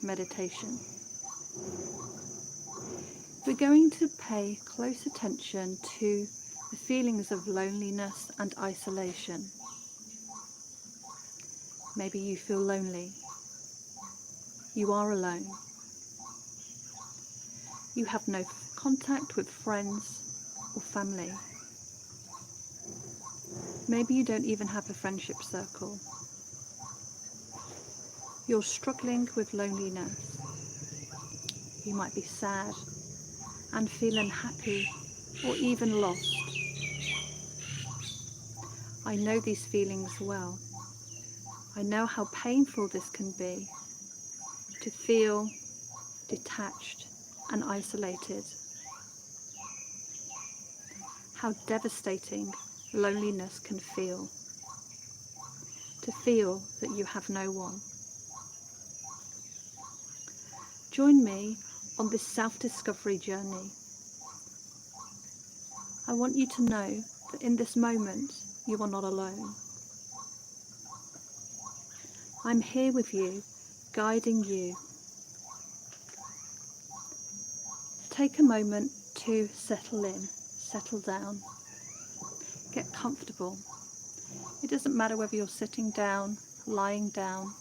meditation. We're going to pay close attention to the feelings of loneliness and isolation. Maybe you feel lonely. You are alone. You have no contact with friends or family. Maybe you don't even have a friendship circle. You're struggling with loneliness. You might be sad and feel unhappy or even lost. I know these feelings well. I know how painful this can be, to feel detached and isolated. How devastating loneliness can feel, to feel that you have no one. Join me on this self-discovery journey. I want you to know that in this moment you are not alone. I'm here with you, guiding you. Take a moment to settle in, settle down, get comfortable. It doesn't matter whether you're sitting down, lying down.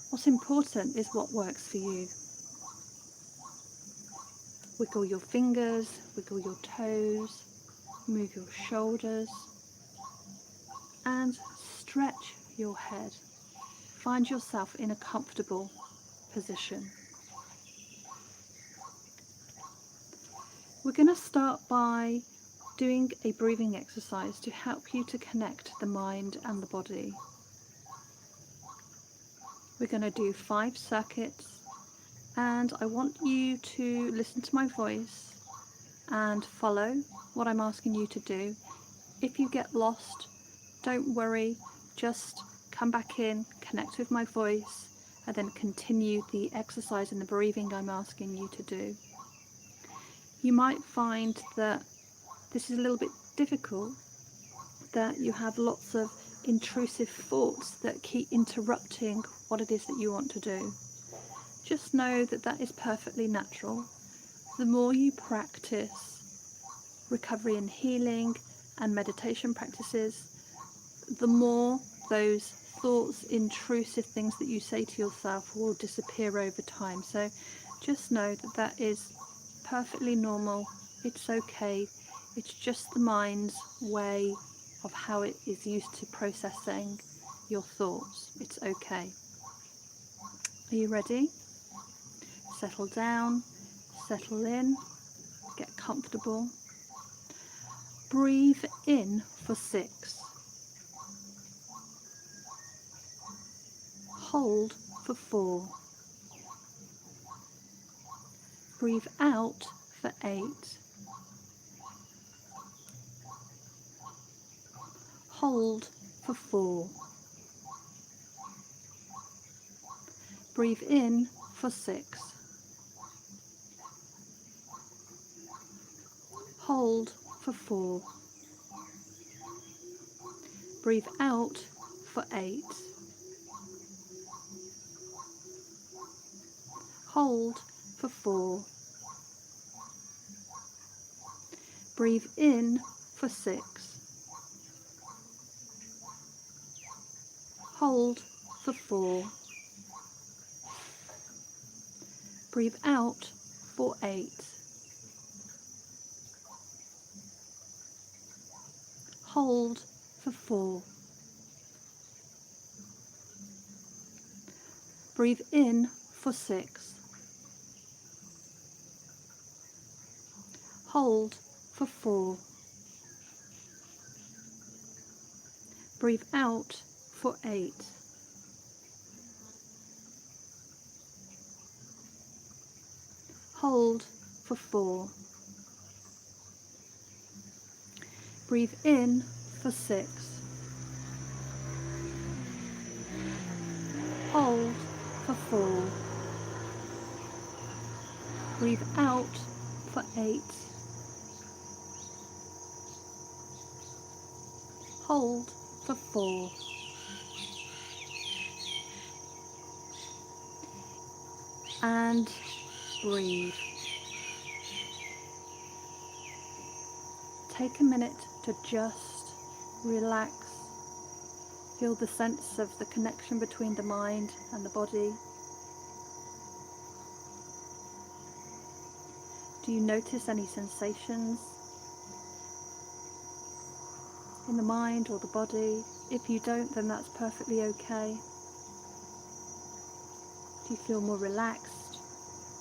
What's important is what works for you. Wiggle your fingers, wiggle your toes, move your shoulders, and stretch your head. Find yourself in a comfortable position. We're going to start by doing a breathing exercise to help you to connect the mind and the body. We're going to do 5 circuits, and I want you to listen to my voice and follow what I'm asking you to do. If you get lost, don't worry, just come back in, connect with my voice, and then continue the exercise and the breathing I'm asking you to do. You might find that this is a little bit difficult, that you have lots of intrusive thoughts that keep interrupting what it is that you want to do. Just know that that is perfectly natural. The more you practice recovery and healing and meditation practices, the more those thoughts, intrusive things that you say to yourself will disappear over time. So just know that that is perfectly normal. It's okay. It's just the mind's way of how it is used to processing your thoughts. It's okay. Are you ready? Settle down, settle in, get comfortable. Breathe in for 6. Hold for 4. Breathe out for 8. Hold for 4. Breathe in for 6. Hold for 4. Breathe out for 8. Hold for 4. Breathe in for 6. Hold for 4. Breathe out for 8. Hold for 4. Breathe in for 6. Hold for 4. Breathe out for 8. Hold for 4. Breathe in for 6. Hold for 4. Breathe out for 8. Hold for 4. and breathe. Take a minute to just relax. Feel the sense of the connection between the mind and the body. Do you notice any sensations in the mind or the body? If you don't, then that's perfectly okay. Do you feel more relaxed,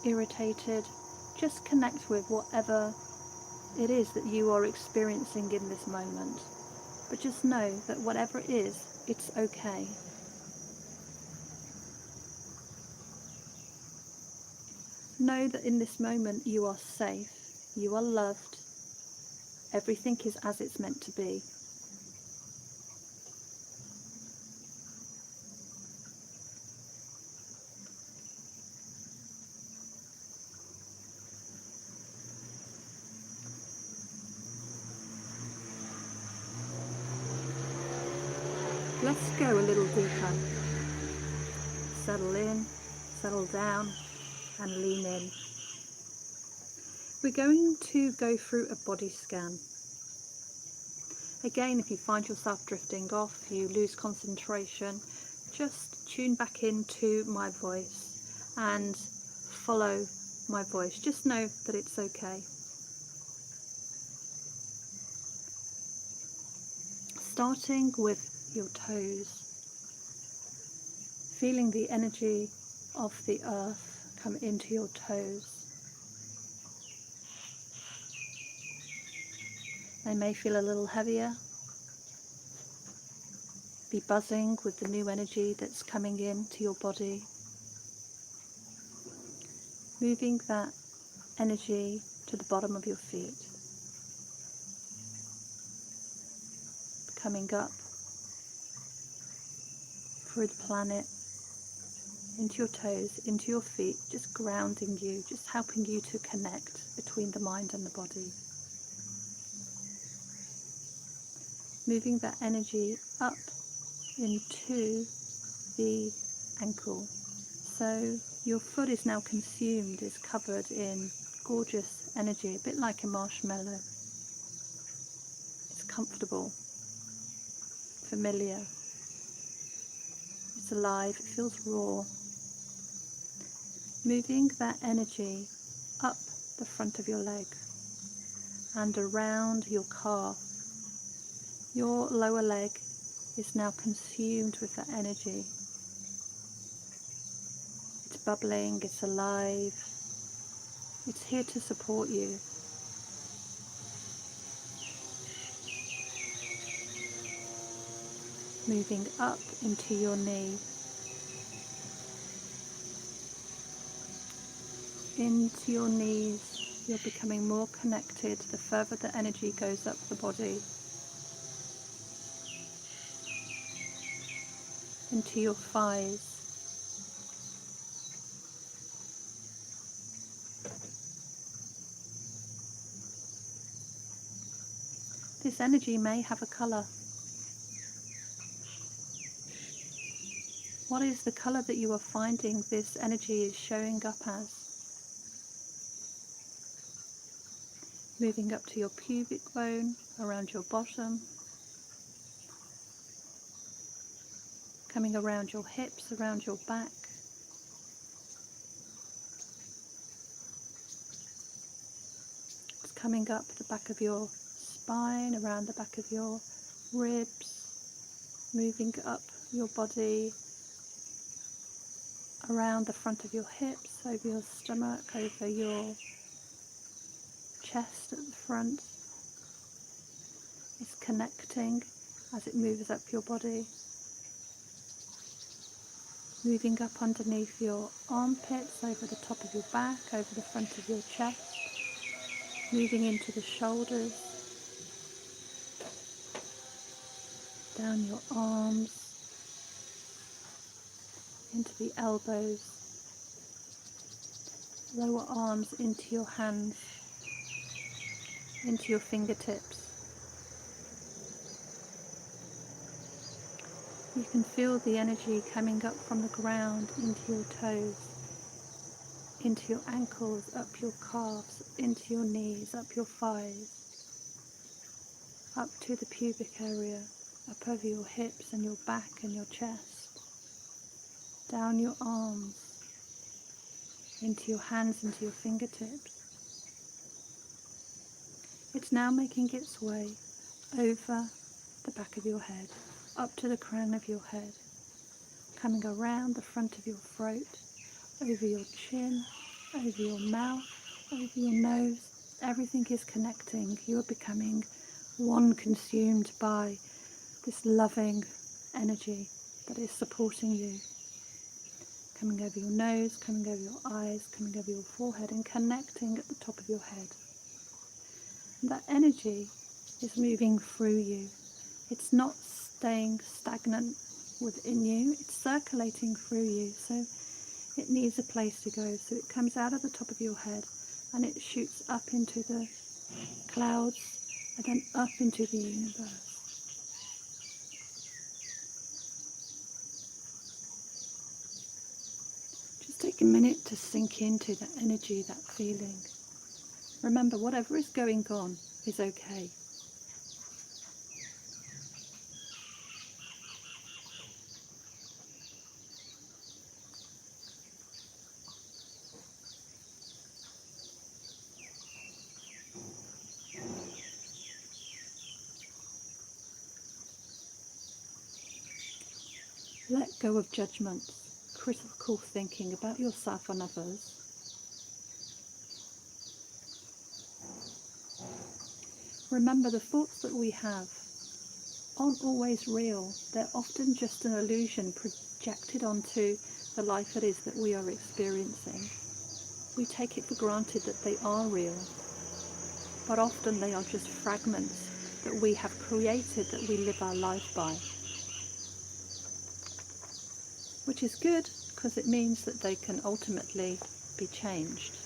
irritated? Just connect with whatever it is that you are experiencing in this moment. But just know that whatever it is, it's okay. Know that in this moment you are safe, you are loved, everything is as it's meant to be. Let's go a little deeper. Settle in, settle down, and lean in. We're going to go through a body scan. Again, if you find yourself drifting off, you lose concentration, just tune back into my voice and follow my voice. Just know that it's okay. Starting with your toes, feeling the energy of the earth come into your toes. They may feel a little heavier. Be buzzing with the new energy that's coming into your body. Moving that energy to the bottom of your feet. Coming up through the planet, into your toes, into your feet, just grounding you, just helping you to connect between the mind and the body. Moving that energy up into the ankle. So your foot is now consumed, is covered in gorgeous energy, a bit like a marshmallow. It's comfortable, familiar, it's alive, it feels raw. Moving that energy up the front of your leg and around your calf. Your lower leg is now consumed with that energy. It's bubbling, it's alive, it's here to support you. Moving up into your knee, into your knees, you're becoming more connected the further the energy goes up the body. Into your thighs. This energy may have a colour. What is the colour that you are finding this energy is showing up as? Moving up to your pubic bone, around your bottom. Coming around your hips, around your back. It's coming up the back of your spine, around the back of your ribs. Moving up your body, around the front of your hips, over your stomach, over your chest at the front. It's connecting as it moves up your body. Moving up underneath your armpits, over the top of your back, over the front of your chest. Moving into the shoulders, down your arms, into the elbows, lower arms into your hands, into your fingertips. You can feel the energy coming up from the ground into your toes. into your ankles, up your calves, into your knees, up your thighs, up to the pubic area, up over your hips and your back and your chest, down your arms, into your hands, into your fingertips. It's now making its way over the back of your head, up to the crown of your head, coming around the front of your throat, over your chin, over your mouth, over your nose. Everything is connecting. You are becoming one, consumed by this loving energy that is supporting you. Coming over your nose, coming over your eyes, coming over your forehead, and connecting at the top of your head. And that energy is moving through you. It's not staying stagnant within you, it's circulating through you. So it needs a place to go. So it comes out of the top of your head and it shoots up into the clouds and then up into the universe. Just take a minute to sink into that energy, that feeling. Remember, whatever is going on is okay. Let go of judgments, critical thinking about yourself and others. Remember, the thoughts that we have aren't always real. They're often just an illusion projected onto the life it is that we are experiencing. We take it for granted that they are real, but often they are just fragments that we have created, that we live our life by. Which is good, because it means that they can ultimately be changed.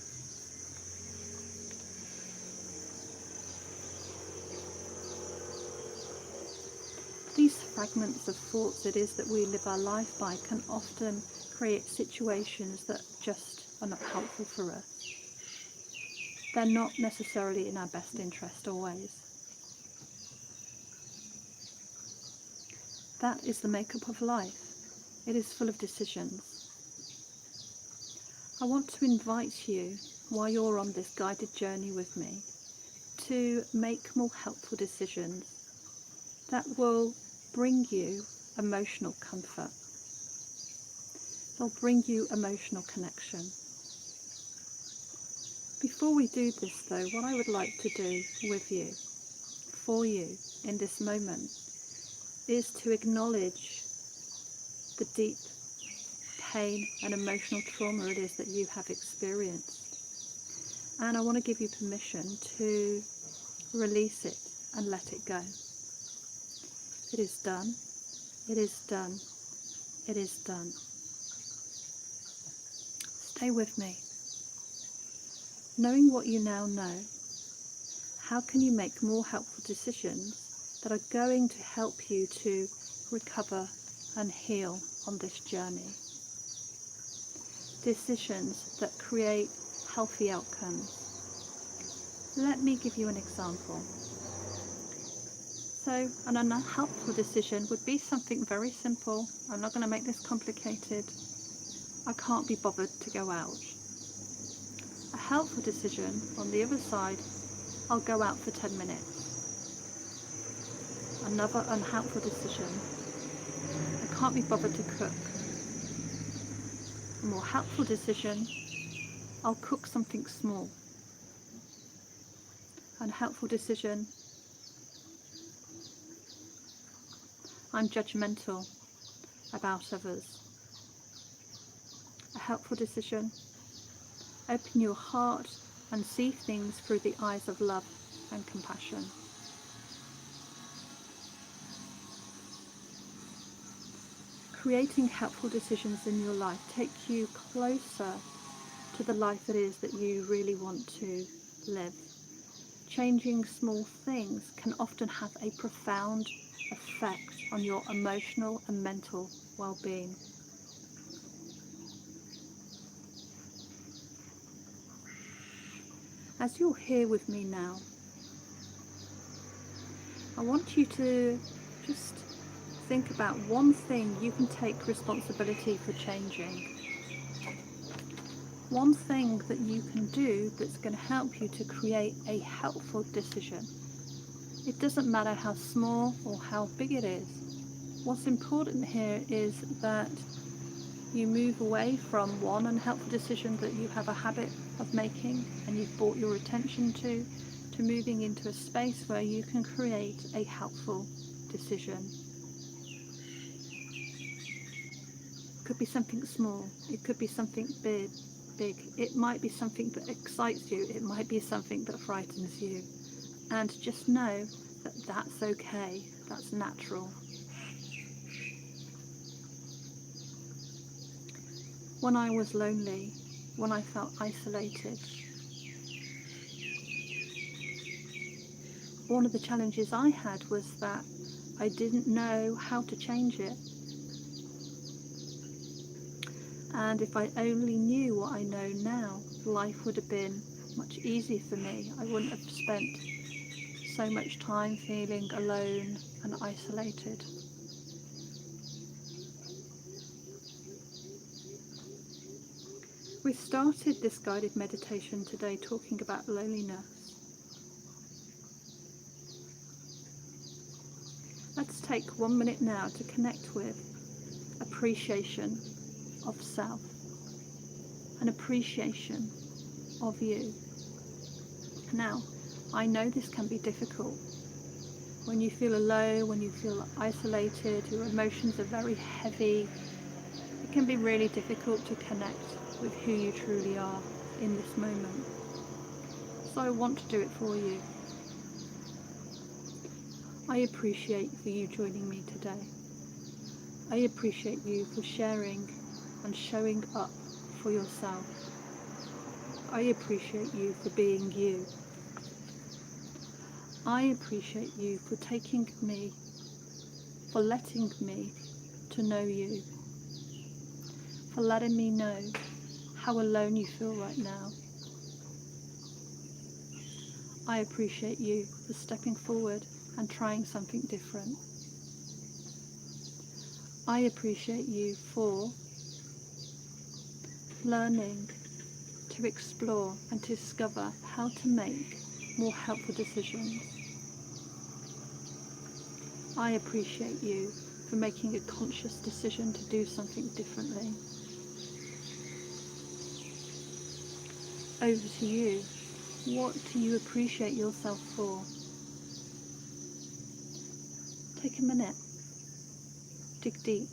These fragments of thoughts it is that we live our life by can often create situations that just are not helpful for us. They're not necessarily in our best interest always. That is the makeup of life. It is full of decisions. I want to invite you, while you're on this guided journey with me, to make more helpful decisions that will bring you emotional comfort. They'll bring you emotional connection. Before we do this though, what I would like to do with you, for you, in this moment, is to acknowledge the deep pain and emotional trauma it is that you have experienced. And I want to give you permission to release it and let it go. It is done. It is done. It is done. Stay with me. Knowing what you now know, how can you make more helpful decisions that are going to help you to recover and heal on this journey? Decisions that create healthy outcomes. Let me give you an example. So, an unhelpful decision would be something very simple. I'm not going to make this complicated. I can't be bothered to go out. A helpful decision, on the other side, I'll go out for 10 minutes. Another unhelpful decision, I can't be bothered to cook. A more helpful decision, I'll cook something small. Unhelpful decision, I'm judgmental about others. A helpful decision, open your heart and see things through the eyes of love and compassion. Creating helpful decisions in your life take you closer to the life it is that you really want to live. Changing small things can often have a profound effect on your emotional and mental well-being. As you're here with me now, I want you to just think about one thing you can take responsibility for changing. One thing that you can do that's going to help you to create a helpful decision. It doesn't matter how small or how big it is. What's important here is that you move away from one unhelpful decision that you have a habit of making and you've brought your attention to moving into a space where you can create a helpful decision. It could be something small, it could be something big. It might be something that excites you, it might be something that frightens you. And just know that that's okay, that's natural. When I was lonely, when I felt isolated, one of the challenges I had was that I didn't know how to change it. And if I only knew what I know now, life would have been much easier for me. I wouldn't have spent so much time feeling alone and isolated. We started this guided meditation today talking about loneliness. Let's take 1 minute now to connect with appreciation of self, an appreciation of you. Now, I know this can be difficult. When you feel alone, when you feel isolated, your emotions are very heavy, it can be really difficult to connect with who you truly are in this moment. So I want to do it for you. I appreciate for you joining me today. I appreciate you for sharing and showing up for yourself. I appreciate you for being you. I appreciate you for taking me, for letting me to know you, for letting me know how alone you feel right now. I appreciate you for stepping forward and trying something different. I appreciate you for learning to explore and to discover how to make more helpful decisions. I appreciate you for making a conscious decision to do something differently. Over to you. What do you appreciate yourself for? Take a minute. Dig deep.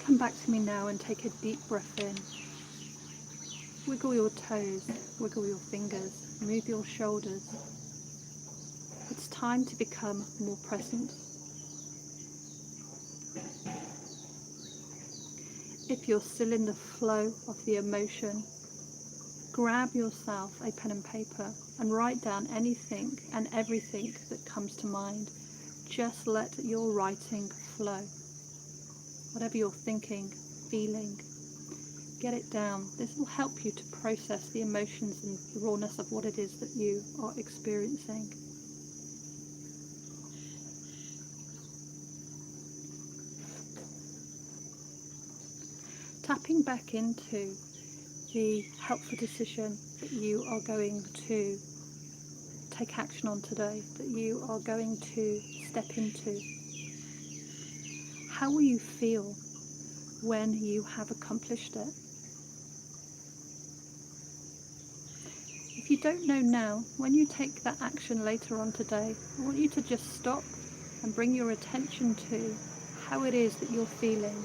Come back to me now and take a deep breath in. Wiggle your toes, wiggle your fingers, move your shoulders. It's time to become more present. If you're still in the flow of the emotion, grab yourself a pen and paper and write down anything and everything that comes to mind. Just let your writing flow. Whatever you're thinking, feeling, get it down. This will help you to process the emotions and the rawness of what it is that you are experiencing. Tapping back into the helpful decision that you are going to take action on today, that you are going to step into. How will you feel when you have accomplished it? If if you don't know now, when you take that action later on today, I want you to just stop and bring your attention to how it is that you're feeling.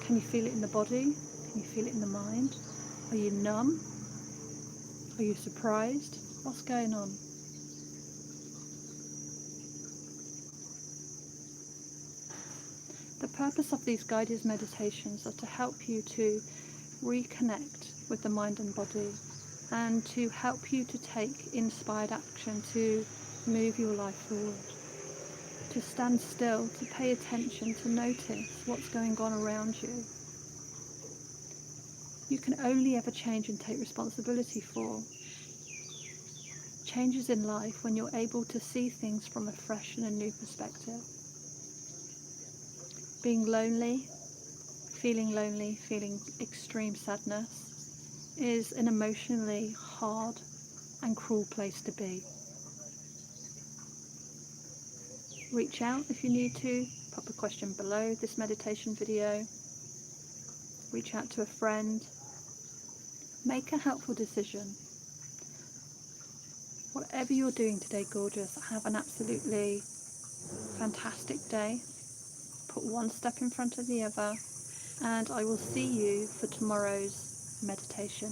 Can you feel it in the body? Can you feel it in the mind? Are you numb? Are you surprised? What's going on? The purpose of these guided meditations are to help you to reconnect with the mind and body, and to help you to take inspired action to move your life forward. To stand still, to pay attention, to notice what's going on around you. You can only ever change and take responsibility for changes in life when you're able to see things from a fresh and a new perspective. Being lonely, feeling extreme sadness is an emotionally hard and cruel place to be. Reach out if you need to, pop a question below this meditation video, reach out to a friend, make a helpful decision. Whatever you're doing today, gorgeous, have an absolutely fantastic day. Put one step in front of the other, and I will see you for tomorrow's meditation.